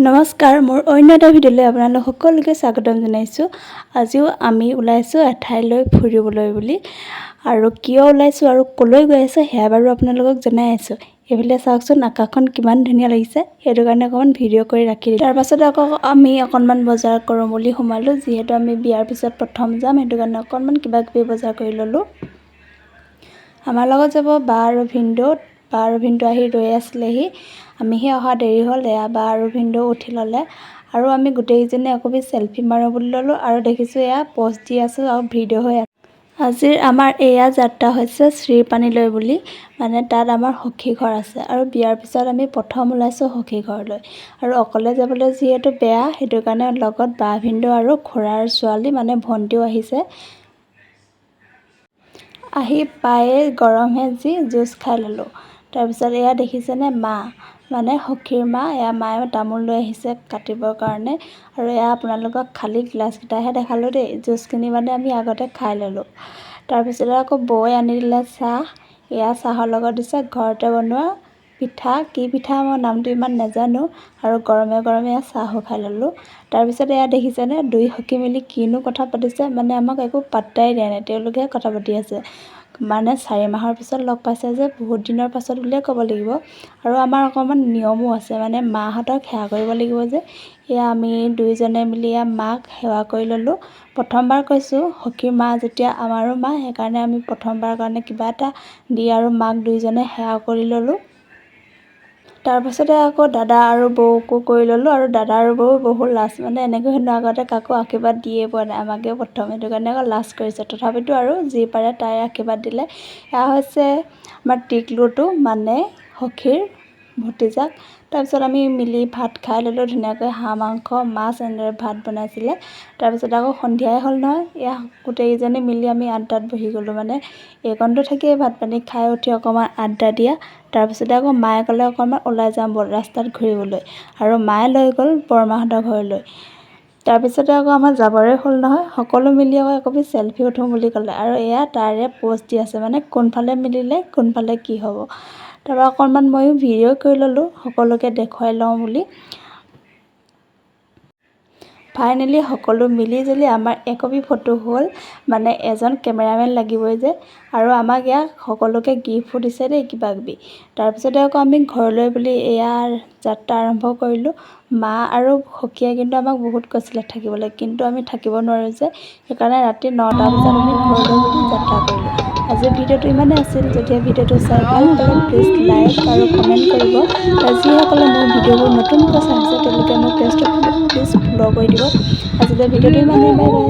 নমস্কাৰ, মোৰ অন্য এটা ভিডিঅ'লৈ আপোনালোক সকলোকে স্বাগতম জনাইছোঁ। আজিও আমি ওলাইছোঁ এঠাইলৈ ফুৰিবলৈ বুলি, আৰু কিয় ওলাইছোঁ আৰু ক'লৈ গৈ আছোঁ সেয়া বাৰু আপোনালোকক জনাই আছোঁ। এইফালে চাওকচোন, আকাশখন কিমান ধুনীয়া লাগিছে, সেইটো কাৰণে অকণমান ভিডিঅ' কৰি ৰাখি দিলোঁ। তাৰ পাছতে আকৌ আমি অকণমান বজাৰ কৰোঁ বুলি সোমালোঁ, যিহেতু আমি বিয়াৰ পিছত প্ৰথম যাম, সেইটো কাৰণে অকণমান কিবাকিবি বজাৰ কৰি ল'লোঁ। আমাৰ লগত যাব বা আৰু ভিনদেউ আহি ৰৈ আছিলেহি। আমিহে অহা দেৰি হ'ল, এয়া বা আৰু ভিনদেউ উঠি ল'লে, আৰু আমি গোটেইকেইজনে অকবি চেলফি মাৰোঁ বুলি ল'লোঁ, আৰু দেখিছোঁ এয়া প'ষ্ট দি আছোঁ আৰু ভিডিঅ' হৈ আছে। আজিৰ আমাৰ এয়া যাত্ৰা হৈছে শ্ৰীপানীলৈ বুলি, মানে তাত আমাৰ সখী ঘৰ আছে, আৰু বিয়াৰ পিছত আমি প্ৰথম ওলাইছোঁ সখী ঘৰলৈ। আৰু অকলে যাবলৈ যিহেতু বেয়া, সেইটো কাৰণে লগত বা ভিনদেউ আৰু খুৰাৰ ছোৱালী মানে ভণ্টিও আহিছে। আহি পায়ে গৰমহে যি জুচ খাই ল'লোঁ। তাৰপিছত এয়া দেখিছেনে মা, মানে সখীৰ মা, এয়া মায়ে তামোল লৈ আহিছে কাটিবৰ কাৰণে, আৰু এয়া আপোনালোকক খালী গ্লাছকেইটাহে দেখালোঁ দেই, জুচখিনি মানে আমি আগতে খাই ল'লোঁ। তাৰপিছতে আকৌ বৌয়ে আনি দিলে চাহ, এয়া চাহৰ লগত দিছে ঘৰতে বনোৱা পিঠা, কি পিঠা মই নামটো ইমান নাজানো, আৰু গৰমে গৰমে এয়া চাহো খাই ল'লোঁ। তাৰপিছত এয়া দেখিছেনে দুই সখী মিলি কিনো কথা পাতিছে, মানে আমাক একো পাত্তাই দিয়া নাই, তেওঁলোকেহে কথা পাতি আছে। মানে 4 মাহৰ পিছত লগ পাইছে যে, বহুত দিনৰ পাছত বুলিয়ে ক'ব লাগিব। আৰু আমাৰ অকণমান নিয়মো আছে, মানে মাহঁতক সেৱা কৰিব লাগিব যে, এয়া আমি দুয়োজনে মিলি এয়া মাক সেৱা কৰি ল'লোঁ। প্ৰথমবাৰ কৈছোঁ, সখীৰ মা যেতিয়া আমাৰো মা, সেইকাৰণে আমি প্ৰথমবাৰৰ কাৰণে কিবা এটা দি আৰু মাক দুয়োজনে সেৱা কৰি ল'লোঁ। তাৰপাছতে আকৌ দাদা আৰু বৌকো কৰি ল'লোঁ, আৰু দাদা আৰু বৌ বহুত লাজ, মানে এনেকৈ হেনো আগতে কাকো আশীৰ্বাদ দিয়ে পোৱা নাই, আমাকে প্ৰথম, সেইটো কাৰণে আকৌ লাজ কৰিছে। তথাপিতো আৰু যি পাৰে তাই আশীৰ্বাদ দিলে। এয়া হৈছে আমাৰ টিকলুটো, মানে সখীৰ ভতিজাক। তাৰপিছত আমি মিলি ভাত খাই ল'লোঁ ধুনীয়াকৈ, হাঁহ মাংস মাছ এনেদৰে ভাত বনাইছিলে। তাৰপিছত আকৌ সন্ধিয়াই হ'ল নহয়, এয়া গোটেইকেইজনী মিলি আমি আড্ডাত বহি গ'লোঁ, মানে এইকণটো থাকিয়ে ভাত পানী খাই উঠি অকণমান আড্ডা দিয়া। তাৰপিছতে আকৌ মায়ে ক'লে অকণমান ওলাই যাম ব'ল ৰাস্তাত ঘূৰিবলৈ, আৰু মায়ে লৈ গ'ল বৰমাহঁতৰ ঘৰলৈ। তাৰপিছতে আকৌ আমাৰ যাবৰে হ'ল নহয়, সকলো মিলি আকৌ একবি চেলফি উঠোঁ বুলি ক'লে, আৰু এয়া তাৰে প'ষ্ট দি আছে, মানে কোনফালে মিলিলে কোনফালে কি হ'ব। তাৰপৰা অকণমান ময়ো ভিডিঅ' কৰি ল'লোঁ, সকলোকে দেখুৱাই লওঁ বুলি। ফাইনেলি সকলো মিলি জুলি আমাৰ একবি ফটো হ'ল, মানে এজন কেমেৰামেন লাগিবই যে, আৰু আমাক ইয়াক সকলোকে গিফ্টো দিছে দেই কিবাকিবি। তাৰপিছতে আকৌ আমি ঘৰলৈ বুলি এয়া যাত্ৰা আৰম্ভ কৰিলোঁ। মা আৰু সখীয়ে কিন্তু আমাক বহুত কৈছিলে থাকিবলৈ, কিন্তু আমি থাকিব নোৱাৰোঁ যে, সেইকাৰণে ৰাতি 9টা বজাত আমি ঘৰলৈ বুলি যাত্ৰা কৰিলোঁ। আজিৰ ভিডিঅ'টো ইমানেই আছিল। যদি ভিডিঅ'টো চাই ভাল পালে প্লিজ লাইক আৰু কমেণ্ট কৰিব, আৰু যিসকলে মোৰ ভিডিঅ'বোৰ নতুনকৈ চাইছে তেওঁলোকে মোৰ পেজটো প্লিজ ফ'ল' কৰি দিব। আজিলৈ ভিডিঅ'টো ইমানেই, বাই বাই।